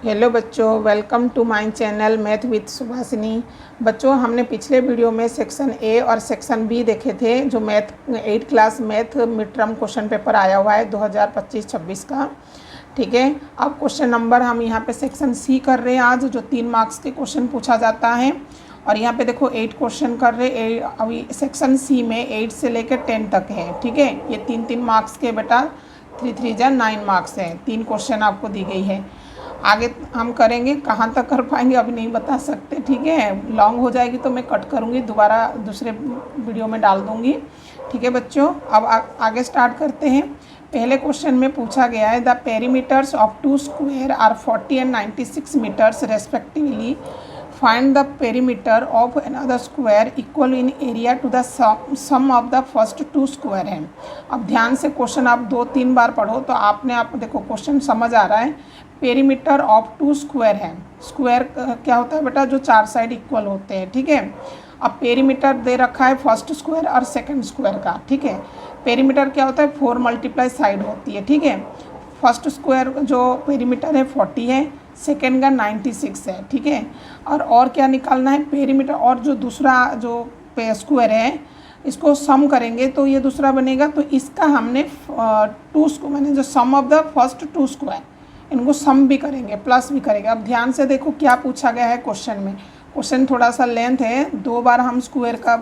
Hello बच्चों, welcome to my channel math with Subhashini. बच्चों, हमने पिछले वीडियो में सेक्शन ए और सेक्शन बी देखे थे, जो math 8 class math mid term question paper आया हुआ है 2025-26 का। ठीक है, अब क्वेश्चन नंबर हम यहाँ पे सेक्शन सी कर रहे हैं आज, जो 3 मार्क्स के क्वेश्चन पूछा जाता है। और यहाँ पे देखो 8 क्वेश्चन कर रहे। अभी सेक्शन सी में 8 से लेकर 10 तक है। ठीक है, ये 3-3 मार्क्स के बेटा 3-3 जा 9 मार्क्स हैं। 3 क्वेश्चन आपको दी गई है। आगे हम करेंगे, कहाँ तक कर पाएंगे अभी नहीं बता सकते। ठीक है, लॉन्ग हो जाएगी तो मैं कट करूँगी, दोबारा दूसरे वीडियो में डाल दूँगी। ठीक है बच्चों, अब आगे स्टार्ट करते हैं। पहले क्वेश्चन में पूछा गया है, the perimeters of 2 square are 40 and 96 metres respectively. Find the perimeter of another square equal in area to the sum of the first 2 square है। अब ध्यान से क्वेश्चन आप 2-3 बार पढ़ो तो आप देखो क्वेश्चन समझ आ रहा है। पेरीमीटर ऑफ 2 स्क्वायर है। स्क्वायर क्या होता है बेटा, जो 4 साइड इक्वल होते हैं। ठीक है, अब पेरीमीटर दे रखा है फर्स्ट स्क्वायर और सेकंड स्क्वायर का। ठीक है, पेरीमीटर क्या होता है, 4 मल्टीप्लाई साइड होती है। ठीक है, फर्स्ट स्क्वायर जो पेरीमीटर है 40 है, सेकेंड का 96 है। ठीक है, और क्या निकालना है, पेरीमीटर और जो दूसरा जो स्क्वायर है इसको सम करेंगे तो ये दूसरा बनेगा। तो इसका हमने 2 मैंने जो सम ऑफ द फर्स्ट 2 स्क्वायर, इनको सम भी करेंगे प्लस भी करेंगे। अब ध्यान से देखो क्या पूछा गया है क्वेश्चन में। क्वेश्चन थोड़ा सा लेंथ है, 2 बार हम स्क्वायर का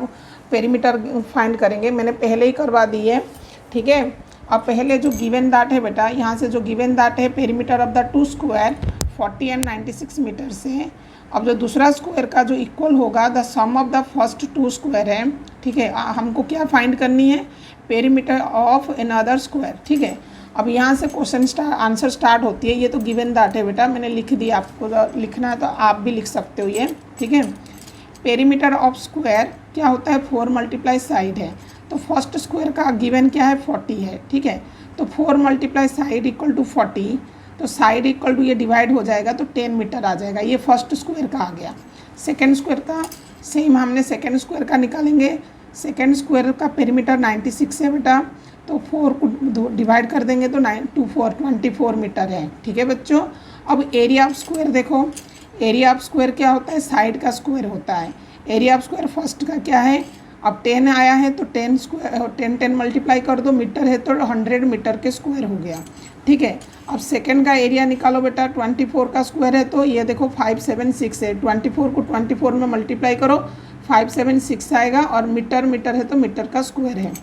पेरीमीटर फाइंड करेंगे, मैंने पहले ही करवा दी है। ठीक है, अब पहले जो गिवन दैट है बेटा, यहाँ से जो गिवन दैट है perimeter of the 2 square 40 and 96 metre से। अब जो दूसरा स्क्वायर का जो इक्वल होगा the sum of the first 2 square है। ठीक है, हमको क्या फाइंड करनी है, पेरीमीटर ऑफ अनदर स्क्वायर। ठीक है, अब यहाँ से क्वेश्चन आंसर स्टार्ट होती है। ये तो गिवन दैट है बेटा, मैंने लिख दिया, आपको लिखना है तो आप भी लिख सकते हो ये। ठीक है, पेरीमीटर ऑफ स्क्वायर क्या होता है, 4 मल्टीप्लाई साइड है। तो फर्स्ट स्क्वायर का गिवन क्या है, 40 है। ठीक है, तो 4 मल्टीप्लाई साइड इक्वल टू 40, तो साइड इक्वल टू ये डिवाइड हो जाएगा तो 10 मीटर आ जाएगा। ये फर्स्ट स्क्वायर का आ गया। सेकेंड स्क्वायर का सेम हमने सेकेंड स्क्वायर का निकालेंगे। सेकेंड स्क्वायर का पेरीमीटर 96 है बेटा, तो 4 को डिवाइड कर देंगे तो 24 मीटर है। ठीक है बच्चों, अब एरिया ऑफ स्क्वायर देखो। एरिया ऑफ स्क्वायर क्या होता है, साइड का स्क्वायर होता है। एरिया ऑफ स्क्वायर फर्स्ट का क्या है, अब 10 आया है तो 10 मल्टीप्लाई कर दो, मीटर है तो 100 मीटर के स्क्वायर हो गया। ठीक है, अब सेकंड का एरिया निकालो बेटा, 24 का स्क्वायर है तो ये देखो 576 है। 24 को 24 में मल्टीप्लाई करो, 576 आएगा, और मीटर है तो मीटर का स्क्वायर है।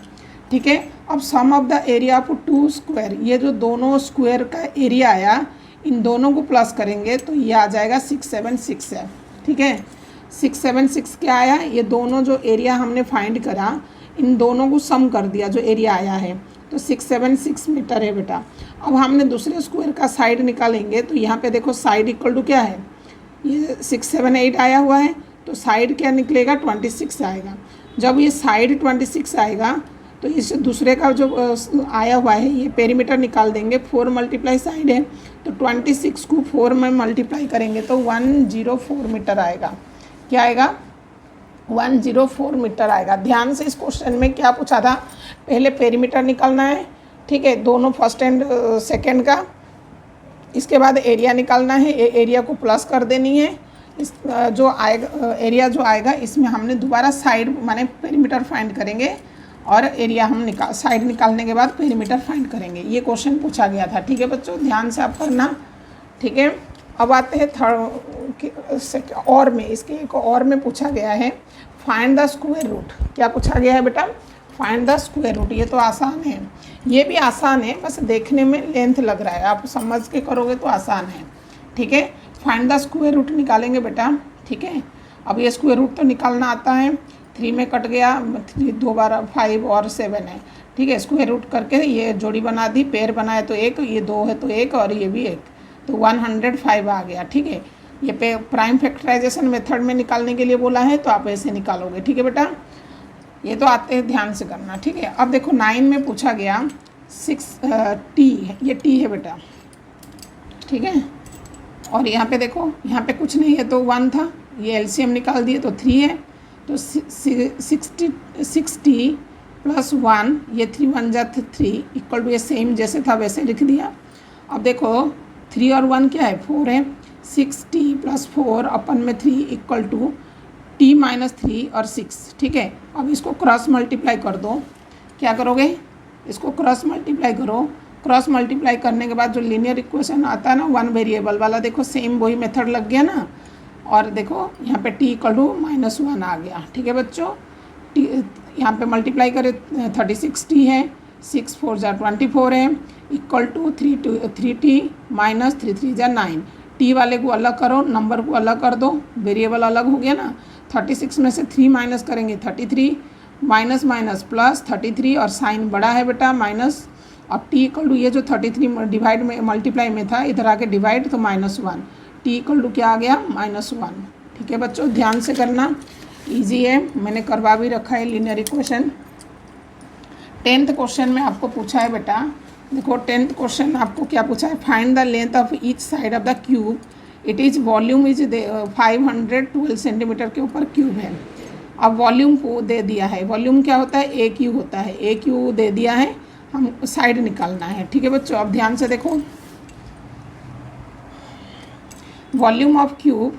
ठीक है, अब sum of the area of 2 square, ये जो दोनों स्क्वायर का एरिया आया, इन दोनों को प्लस करेंगे तो ये आ जाएगा 676 है। ठीक है, 676 क्या आया, ये दोनों जो एरिया हमने फाइंड करा, इन दोनों को सम कर दिया जो एरिया आया है, तो 676 मीटर है बेटा। अब हमने दूसरे स्क्वायर का साइड निकालेंगे तो यहाँ पे देखो साइड इक्वल टू क्या है, ये 678 आया हुआ है, तो साइड क्या निकलेगा, 26 आएगा। जब ये साइड 26 आएगा तो इस दूसरे का जो आया हुआ है ये पेरीमीटर निकाल देंगे। 4 मल्टीप्लाई साइड है तो 26 को 4 में मल्टीप्लाई करेंगे तो 104 मीटर आएगा। क्या आएगा, 104 मीटर आएगा। ध्यान से इस क्वेश्चन में क्या पूछा था, पहले पेरीमीटर निकालना है। ठीक है, दोनों फर्स्ट एंड सेकेंड का। इसके बाद एरिया निकालना है, एरिया को प्लस कर देनी है। इस जो आएगा एरिया जो आएगा इसमें हमने दोबारा साइड माने पेरीमीटर फाइंड करेंगे, और एरिया हम साइड निकालने के बाद पेरीमीटर फाइंड करेंगे। ये क्वेश्चन पूछा गया था। ठीक है बच्चों, ध्यान से आप करना। ठीक है, अब आते हैं थर्ड और में, इसके एक और में पूछा गया है, फाइंड द स्क्वायर रूट। क्या पूछा गया है बेटा, फाइंड द स्क्वायर रूट। ये तो आसान है, ये भी आसान है, बस देखने में लेंथ लग रहा है, आप समझ के करोगे तो आसान है। ठीक है, फाइंड द स्क्वायर रूट निकालेंगे बेटा। ठीक है, अब ये स्क्वायर रूट तो निकालना आता है, 3 में कट गया, 3 2 बार 5 और 7 है। ठीक है, स्क्वायर रूट करके ये जोड़ी बना दी, पेयर बनाए तो 1, ये 2 है तो 1, और ये भी 1, तो 105 आ गया। ठीक है, ये प्राइम फैक्टराइजेशन मेथड में निकालने के लिए बोला है तो आप ऐसे निकालोगे। ठीक है बेटा, ये तो आते हैं, ध्यान से करना। ठीक है, अब देखो 9 में पूछा गया 6t, ये t है बेटा। ठीक है, और यहाँ पे देखो, यहाँ पे कुछ नहीं है तो 1 था, ये एलसीएम निकाल दिए तो 3 है, तो 60 प्लस 1, ये 3 1 जा 3 इक्वल टू, ये सेम जैसे था वैसे लिख दिया। अब देखो 3 और 1 क्या है, 4 है, 6t+4 अपन में 3 इक्वल टू t-3 और 6, ठीक है। अब इसको क्रॉस मल्टीप्लाई कर दो। क्या करोगे, इसको क्रॉस मल्टीप्लाई करो। क्रॉस मल्टीप्लाई करने के बाद जो लीनियर इक्वेशन आता है ना 1 वेरिएबल वाला, देखो सेम वही मेथड लग गया ना। और देखो यहाँ पे t इक्वल टू -1 आ गया, ठीक है बच्चों। t यहाँ पे मल्टीप्लाई करें 36t है, 6 4 जा 24 है, इक्वल टू 3t माइनस 3 3 जा 9। t वाले को अलग करो, नंबर को अलग कर दो, वेरिएबल अलग हो गया ना। 36 में से 3 माइनस करेंगे 33, माइनस माइनस प्लस 33 और साइन बड़ा है बेटा माइनस। अब t इक्वल टू ये जो 33 डिवाइड में मल्टीप्लाई में था, इधर आके डिवाइड तो -1, t इक्वल टू क्या आ गया -1, ठीक है बच्चों। ध्यान से करना, इजी है, मैंने करवा भी रखा है लीनियर इक्वेशन। 10th क्वेश्चन में आपको पूछा है बेटा, देखो 10th क्वेश्चन आपको क्या पूछा है, find the length of each side of the cube, it is volume is 512 centimetre के ऊपर क्यूब है। अब वॉल्यूम को दे दिया है, वॉल्यूम क्या होता है, ए क्यू होता है, ए क्यू दे दिया है, हम साइड निकालना है, ठीक है बच्चों। अब ध्यान से देखो, volume of cube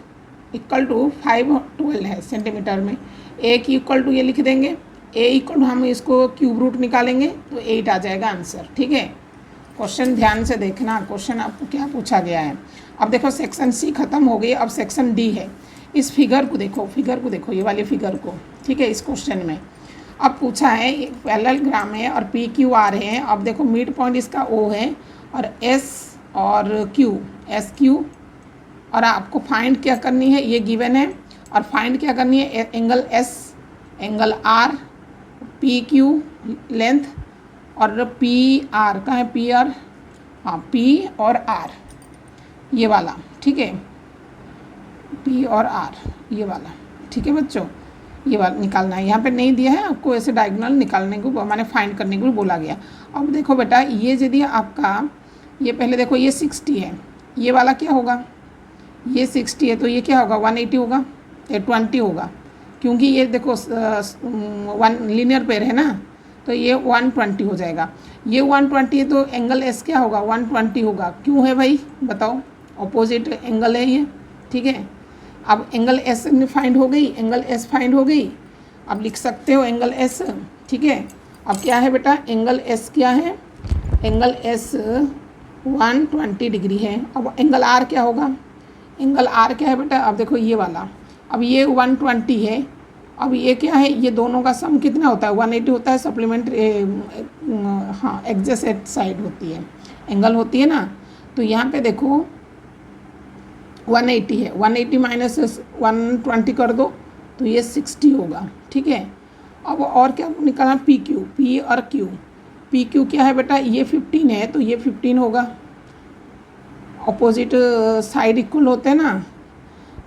equal to 512 है सेंटीमीटर में, ए की इक्वल टू ये लिख देंगे, ए इक्वल टू हम इसको क्यूब रूट निकालेंगे तो 8 आ जाएगा आंसर, ठीक है। क्वेश्चन ध्यान से देखना, क्वेश्चन आपको क्या पूछा गया है। अब देखो सेक्शन सी खत्म हो गई, अब सेक्शन डी है। इस फिगर को देखो, ये वाले फिगर को, ठीक है। इस क्वेश्चन में अब पूछा है पैरेललोग्राम है और पी क्यू आर है। अब देखो मिड पॉइंट इसका ओ है और एस और क्यू, एस क्यू, और आपको फाइंड क्या करनी है, ये गिवन है, और फाइंड क्या करनी है, angle S, angle R, P Q length और पी आर का है, पी आर, हाँ पी और आर ये वाला, ठीक है, पी और आर ये वाला, ठीक है बच्चों। ये वाला निकालना है, यहाँ पे नहीं दिया है आपको, ऐसे डायगोनल निकालने को माने फाइंड करने को बोला गया। अब देखो बेटा, ये यदि आपका, ये पहले देखो ये 60 है, ये वाला क्या होगा, ये 60 है तो ये क्या होगा 180 होगा, ये 20 होगा, क्योंकि ये देखो 1 लीनियर पेयर है ना, तो ये 120 हो जाएगा। ये 120 है तो एंगल एस क्या होगा 120 होगा, क्यों है भाई बताओ, अपोजिट एंगल है ये, ठीक है। अब एंगल एस फाइंड हो गई, एंगल एस फाइंड हो गई, अब लिख सकते हो एंगल एस, ठीक है। अब क्या है बेटा, एंगल एस क्या है, एंगल एस 120 डिग्री है। अब एंगल आर क्या होगा, एंगल आर क्या है बेटा, अब देखो ये वाला, अब ये 120 है, अब ये क्या है, ये दोनों का सम कितना होता है 180 होता है, सप्लीमेंट्री हाँ एडजेसेंट साइड होती है, एंगल होती है ना। तो यहाँ पे देखो 180 है, 180 माइनस 120 कर दो तो ये 60 होगा, ठीक है। अब और क्या निकालना, पी क्यू, पी और क्यू, पी क्यू क्या है बेटा, ये 15 है तो ये 15 होगा, अपोजिट साइड इक्वल होते हैं ना,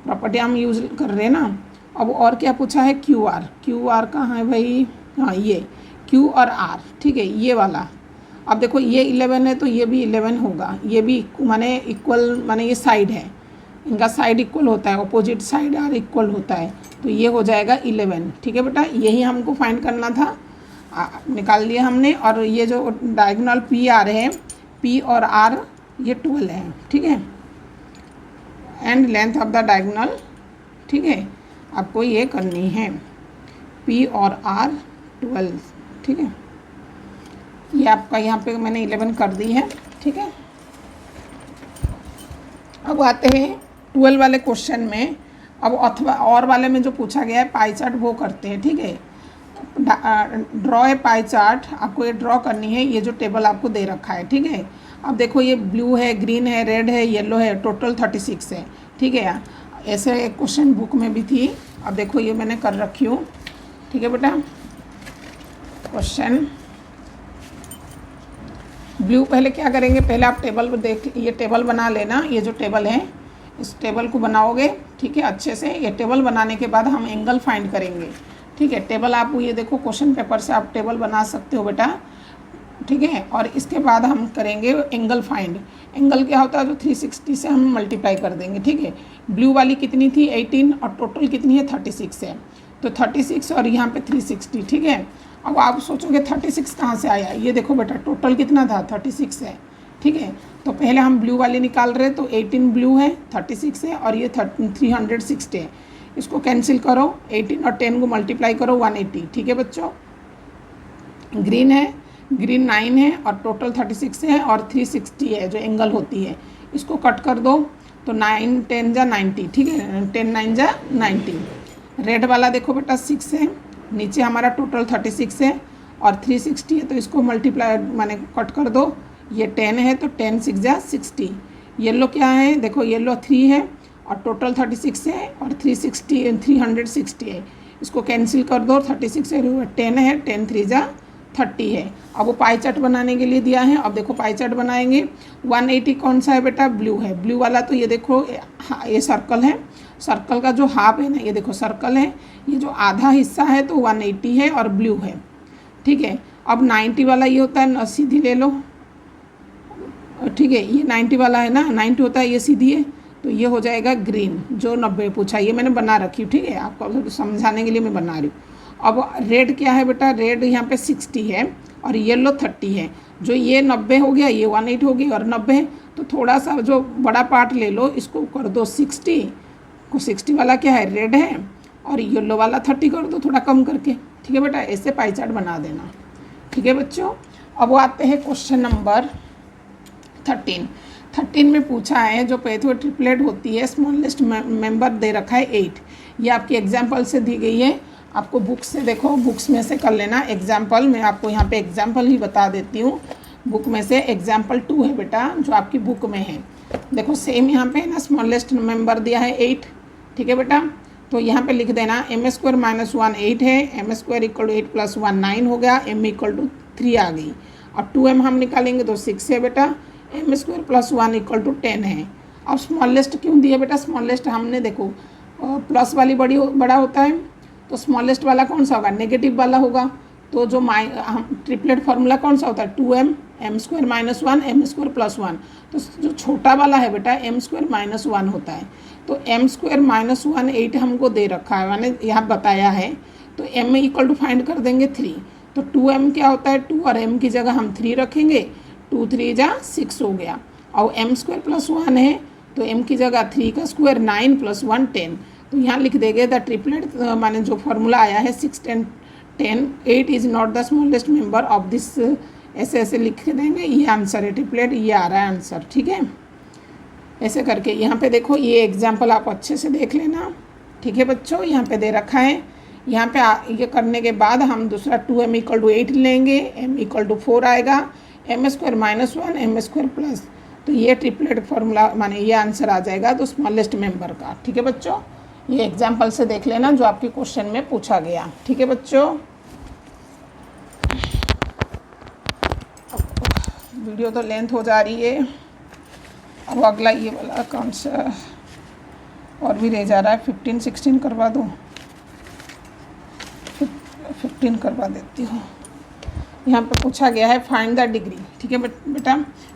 प्रॉपर्टी हम यूज़ कर रहे हैं ना। अब और क्या पूछा है, क्यू आर, क्यू आर कहाँ है भाई, हाँ ये क्यू और आर, ठीक है ये वाला। अब देखो ये 11 है तो ये भी 11 होगा, ये भी माने इक्वल, माने ये साइड है, इनका साइड इक्वल होता है, अपोजिट साइड आर इक्वल होता है, तो ये हो जाएगा 11, ठीक है बेटा। यही हमको फाइंड करना था, निकाल लिया हमने। और ये जो डायगोनल पी आर है, पी और आर ये 12 है, ठीक है, and length of the diagonal, ठीक है, आपको ये करनी है, पी और आर 12, ठीक है। ये आपका यहाँ पे मैंने 11 कर दी है, ठीक है। अब आते हैं 12 वाले क्वेश्चन में। अब अथवा और वाले में जो पूछा गया है पाई चार्ट वो करते हैं, ठीक है। ड्रॉ ए पाई चार्ट, आपको ये ड्रॉ करनी है, ये जो टेबल आपको दे रखा है, ठीक है। अब देखो ये ब्लू है, ग्रीन है, रेड है, येलो है, टोटल 36 है, ठीक है। ऐसे एक क्वेश्चन बुक में भी थी, अब देखो ये मैंने कर रखी हूँ, ठीक है बेटा। क्वेश्चन ब्लू, पहले क्या करेंगे, पहले आप टेबल को देख, ये टेबल बना लेना, ये जो टेबल है इस टेबल को बनाओगे, ठीक है अच्छे से। ये टेबल बनाने के बाद हम एंगल फाइंड करेंगे, ठीक है। टेबल आप ये देखो क्वेश्चन पेपर से आप टेबल बना सकते हो बेटा, ठीक है। और इसके बाद हम करेंगे एंगल फाइंड। एंगल क्या होता है, जो 360 से हम मल्टीप्लाई कर देंगे, ठीक है। ब्लू वाली कितनी थी 18 और टोटल कितनी है 36 है, तो 36 और यहाँ पे 360, ठीक है। अब आप सोचोगे 36 कहाँ से आया, ये देखो बेटा टोटल कितना था 36 है, ठीक है। तो पहले हम ब्लू वाली निकाल रहे हैं, तो 18 ब्लू है, 36 है और ये 360 है। इसको कैंसिल करो, 18 और 10 को मल्टीप्लाई करो 180, ठीक है बच्चों। ग्रीन है, ग्रीन 9 है और टोटल 36 है और 360 है जो एंगल होती है। इसको कट कर दो तो 9 10 जा 90, ठीक है, 10 9 जा 90। रेड वाला देखो बेटा 6 है, नीचे हमारा टोटल 36 है और 360 है, तो इसको मल्टीप्लाई माने कट कर दो। ये 10 है तो 10 6 जा 60। येलो क्या है, देखो येलो 3 है और टोटल 36 है और 360 है। इसको कैंसिल कर दो, 36 है 10 है, 10 3 जा 30 है। अब वो पाई चार्ट बनाने के लिए दिया है। अब देखो पाई चार्ट बनाएंगे। 180 कौन सा है बेटा, ब्लू है। ब्लू वाला तो ये देखो ये सर्कल है, सर्कल का जो हाफ है ना, ये देखो सर्कल है, ये जो आधा हिस्सा है तो 180 है और ब्लू है, ठीक है। अब 90 वाला ये होता है, सीधी ले लो, ठीक है, ये 90 वाला है ना, 90 होता है, ये सीधी है, तो ये हो जाएगा ग्रीन जो 90 पूछा। ये मैंने बना रखी हूँ, ठीक है, आपको समझाने के लिए मैं बना रही हूँ। अब रेड क्या है बेटा, रेड यहाँ पे 60 है और येलो 30 है। जो ये 90 हो गया, ये 180 हो गई और 90 है, तो थोड़ा सा जो बड़ा पार्ट ले लो, इसको कर दो 60 को। 60 वाला क्या है, रेड है और येलो वाला 30 कर दो थोड़ा कम करके, ठीक है बेटा। ऐसे पाई चार्ट बना देना, ठीक है बच्चों। अब वो आते हैं क्वेश्चन नंबर 13 में पूछा है जो पैथो ट्रिपलेट होती है, स्मॉलेस्ट मेंबर दे रखा है 8। ये आपकी एग्जाम्पल से दी गई है, आपको बुक से देखो, बुक्स में से कर लेना एग्जाम्पल। मैं आपको यहाँ पे एग्जाम्पल ही बता देती हूँ। बुक में से एग्जाम्पल 2 है बेटा जो आपकी बुक में है। देखो सेम यहाँ पे ना स्मॉलेस्ट मेंबर दिया है 8, ठीक है बेटा। तो यहाँ पे लिख देना m² - 1 8 है, m² = 8 + 1 9 हो गया, m = 3 आ गई। और 2m हम निकालेंगे तो 6 है बेटा, m² + 1 = 10 है। अब स्मॉलेस्ट क्यों दिया बेटा, स्मॉलेस्ट हमने देखो प्लस वाली बड़ा होता है, तो स्मॉलेस्ट वाला कौन सा होगा, नेगेटिव वाला होगा। तो जो ट्रिपलेट फार्मूला कौन सा होता है, 2m m² - 1 m² + 1। तो जो छोटा वाला है बेटा m² - 1 होता है। तो m² - 1 8 हमको दे रखा है, मैंने यहाँ बताया है। तो m = फाइंड कर देंगे 3। तो 2m क्या होता है, 2 और m की जगह हम 3 रखेंगे, 2 3 जा 6 हो गया। और m² + 1 है तो m की जगह 3 का स्क्वायर 9 + 1 10। तो यहाँ लिख देंगे द ट्रिपलेट माने जो फार्मूला आया है 6 10 10 8 is not the smallest member of this, ऐसे ऐसे लिख देंगे। ये आंसर है ट्रिपलेट, ये आ रहा है आंसर, ठीक है। ऐसे करके यहाँ पे देखो, ये एग्जाम्पल आप अच्छे से देख लेना, ठीक है बच्चों। यहाँ पे दे रखा है, यहाँ पे ये करने के बाद हम दूसरा 2m = 8 लेंगे, m = 4 आएगा, m² - 1 m²+। तो ये ट्रिपलेट फार्मूला माने ये आंसर आ जाएगा तो स्मॉलेस्ट मेंबर का, ठीक है बच्चों। ये एग्जाम्पल से देख लेना जो आपके क्वेश्चन में पूछा गया, ठीक है बच्चों। वीडियो तो लेंथ हो जा रही है। अब अगला ये वाला कौन सा और भी रह जा रहा है, 15 16 करवा दो, 15 करवा देती हूँ। यहाँ पे पूछा गया है फाइंड द डिग्री, ठीक है बेटा।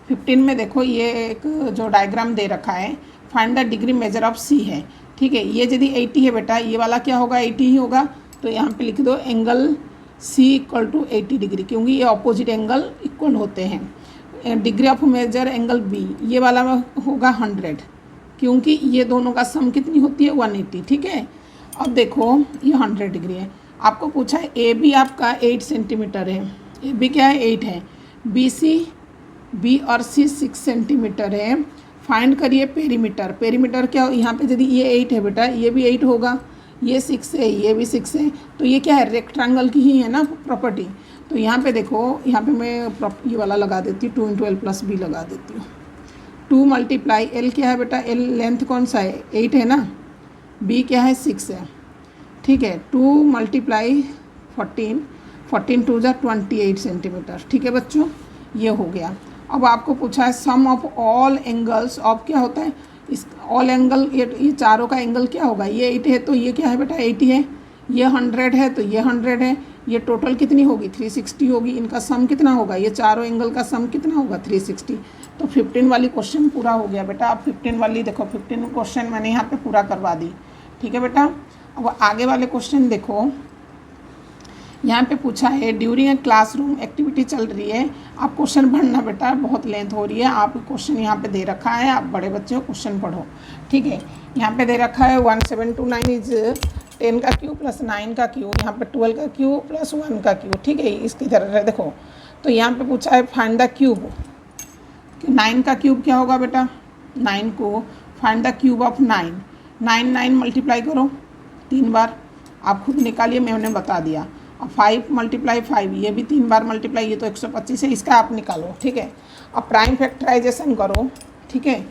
15 में देखो ये एक जो डायग्राम दे रखा है, find the degree measure of C है, ठीक है। ये यदि 80 है बेटा, ये वाला क्या होगा, 80 ही होगा। तो यहाँ पे लिख दो एंगल सी = 80 डिग्री, क्योंकि ये ऑपोजिट एंगल इक्वल होते हैं। Degree of measure angle B, ये वाला में होगा 100, क्योंकि ये दोनों का सम कितनी होती है 180, ठीक है। अब देखो ये 100 डिग्री है। आपको पूछा है ए बी आपका 8 सेंटीमीटर है, ए बी क्या है 8 है, बी और सी 6 सेंटीमीटर है। फाइंड करिए पेरीमीटर। पेरीमीटर क्या हो, यहाँ पे यदि ये 8 है बेटा, ये भी 8 होगा, ये 6 है, ये भी 6 है, तो ये क्या है रेक्टेंगल की ही है ना प्रॉपर्टी। तो यहाँ पे देखो, यहाँ पे मैं ये वाला लगा देती हूँ, 2 × l + b लगा देती हूँ। 2 × l क्या है बेटा, l लेंथ कौन सा है 8 है ना, b क्या है 6 है, ठीक है। 2 × 14 14 2 जा 28 सेंटीमीटर, ठीक है बच्चों, ये हो गया। अब आपको पूछा है सम ऑफ ऑल एंगल्स ऑफ, क्या होता है इस ऑल एंगल, ये चारों का एंगल क्या होगा, ये 8 है तो ये क्या है बेटा 80 है, ये 100 है तो ये 100 है, ये टोटल कितनी होगी 360 होगी। इनका सम कितना होगा, ये चारों एंगल का सम कितना होगा 360। तो 15 वाली क्वेश्चन पूरा हो गया बेटा। अब 15 वाली देखो, 15 क्वेश्चन मैंने यहाँ पे पूरा करवा दी, ठीक है बेटा। अब आगे वाले क्वेश्चन देखो, यहाँ पे पूछा है ड्यूरिंग ए क्लासरूम एक्टिविटी चल रही है, आप क्वेश्चन पढ़ना बेटा, बहुत लेंथ हो रही है, आप क्वेश्चन यहाँ पे दे रखा है, आप बड़े बच्चे हो क्वेश्चन पढ़ो, ठीक है। यहाँ पे दे रखा है 1729 इज 10 का क्यूब प्लस 9 का क्यूब, यहाँ पे 12 का क्यूब प्लस 1 का क्यूब, ठीक है। इसकी तरह देखो, तो यहाँ पे पूछा है फाइंड द क्यूब, 9 का क्यूब क्या होगा बेटा, 9 को find the cube of 9, 9 multiply करो 3 बार, आप खुद निकालिए, मैंने बता दिया। अब 5 × 5 ये भी 3 बार मल्टीप्लाई, ये तो 125 है, इसका आप निकालो, ठीक है। अब प्राइम फैक्टराइजेशन करो, ठीक है।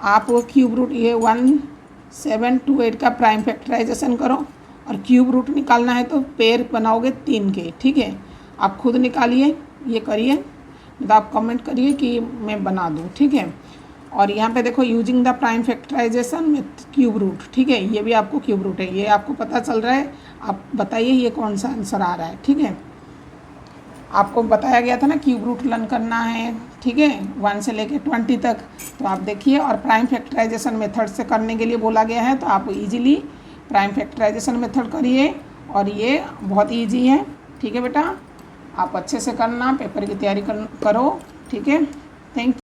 आप क्यूब रूट ये 1728 का प्राइम फैक्टराइजेशन करो, और क्यूब रूट निकालना है तो पेयर बनाओगे 3 के, ठीक है। आप खुद निकालिए, ये करिए, तो आप कमेंट करिए कि मैं बना दूँ, ठीक है। और यहाँ पे देखो using the prime factorisation with cube root, ठीक है, ये भी आपको क्यूब रूट है, ये आपको पता चल रहा है। आप बताइए ये कौन सा आंसर आ रहा है, ठीक है। आपको बताया गया था ना क्यूब रूट लर्न करना है, ठीक है, 1 से लेके 20 तक, तो आप देखिए। और प्राइम फैक्टराइजेशन मेथड से करने के लिए बोला गया है, तो आप इजीली प्राइम फैक्टराइजेशन मेथड करिए, और ये बहुत ईजी है, ठीक है बेटा। आप अच्छे से करना, पेपर की तैयारी करो, ठीक है। Thank you.